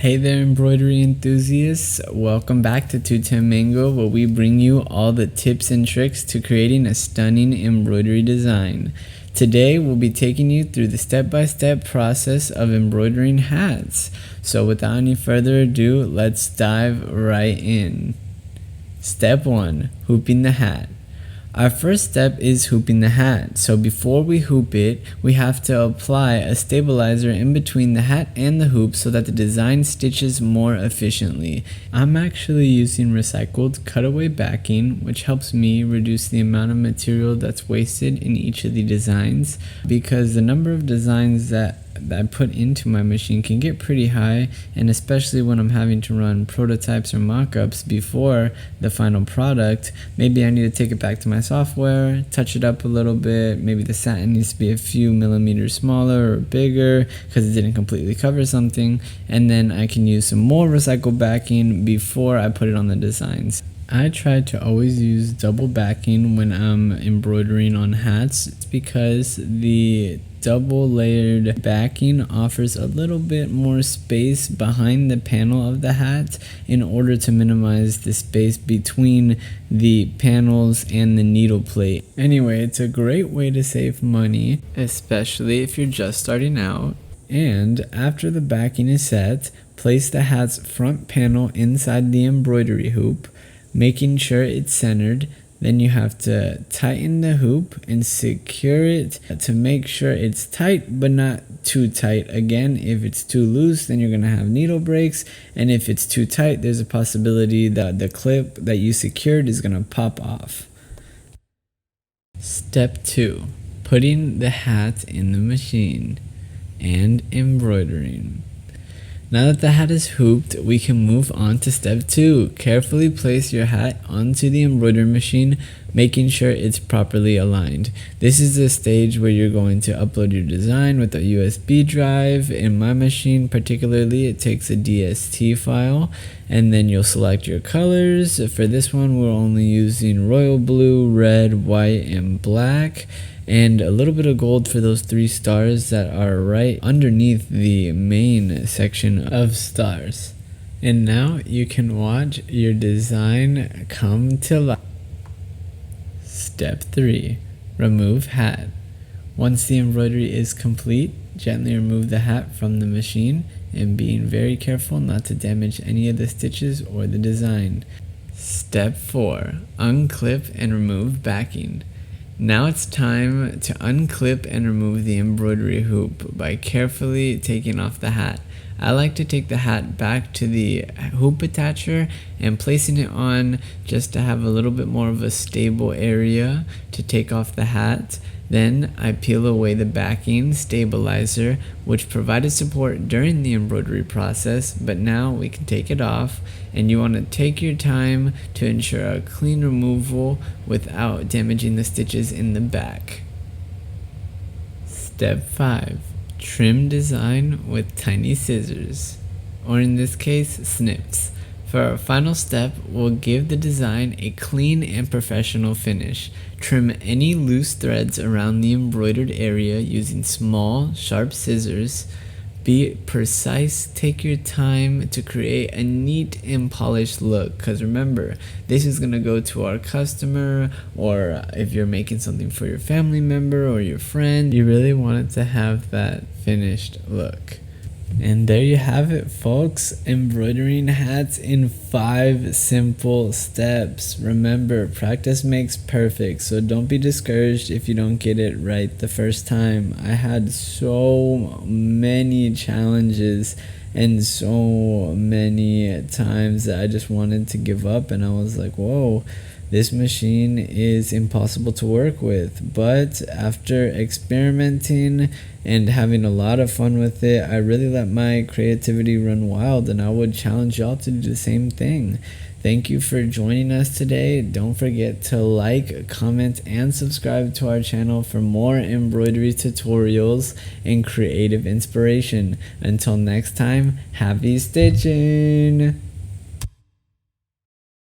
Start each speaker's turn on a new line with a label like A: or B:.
A: Hey there, embroidery enthusiasts. Welcome back to 210 Mango, where we bring you all the tips and tricks to creating a stunning embroidery design. Today, we'll be taking you through the step-by-step process of embroidering hats. So without any further ado, let's dive right in. Step 1. Hooping the hat. Our first step is hooping the hat. So before we hoop it, we have to apply a stabilizer in between the hat and the hoop so that the design stitches more efficiently. I'm actually using recycled cutaway backing, which helps me reduce the amount of material that's wasted in each of the designs, because the number of designs that I put into my machine can get pretty high, and especially when I'm having to run prototypes or mock-ups before the final product, maybe I need to take it back to my software, touch it up a little bit. Maybe the satin needs to be a few millimeters smaller or bigger because it didn't completely cover something, and then I can use some more recycled backing before I put it on the designs. I try to always use double backing when I'm embroidering on hats. It's because the double layered backing offers a little bit more space behind the panel of the hat in order to minimize the space between the panels and the needle plate. Anyway, it's a great way to save money, especially if you're just starting out. And after the backing is set, place the hat's front panel inside the embroidery hoop, making sure it's centered. Then you have to tighten the hoop and secure it to make sure it's tight but not too tight. Again, if it's too loose, then you're going to have needle breaks, and if it's too tight, there's a possibility that the clip that you secured is going to pop off. Step 2. Putting the hat in the machine and embroidering. Now that the hat is hooped, we can move on to step 2. Carefully place your hat onto the embroidery machine, making sure it's properly aligned. This is the stage where you're going to upload your design with a USB drive. In my machine particularly, it takes a DST file, and then you'll select your colors. For this one, we're only using royal blue, red, white, and black, and a little bit of gold for those 3 stars that are right underneath the main section of stars. And now you can watch your design come to life. Step 3. Remove hat. Once the embroidery is complete, gently remove the hat from the machine, and being very careful not to damage any of the stitches or the design. Step 4. Unclip and remove backing. Now it's time to unclip and remove the embroidery hoop by carefully taking off the hat. I like to take the hat back to the hoop attacher and placing it on just to have a little bit more of a stable area to take off the hat. Then I peel away the backing stabilizer, which provided support during the embroidery process, but now we can take it off, and you want to take your time to ensure a clean removal without damaging the stitches in the back. Step 5. Trim design with tiny scissors, or in this case, snips. For our final step, we'll give the design a clean and professional finish. Trim any loose threads around the embroidered area using small, sharp scissors. Be precise, take your time to create a neat and polished look, because remember, this is going to go to our customer, or if you're making something for your family member or your friend, you really want it to have that finished look. And there you have it, folks. Embroidering hats in 5 simple steps. Remember, practice makes perfect, so don't be discouraged if you don't get it right the first time. I had so many challenges and so many times that I just wanted to give up, and I was like, whoa, this machine is impossible to work with. But after experimenting and having a lot of fun with it, I really let my creativity run wild, and I would challenge y'all to do the same thing. Thank you for joining us today. Don't forget to like, comment, and subscribe to our channel for more embroidery tutorials and creative inspiration. Until next time, happy stitching!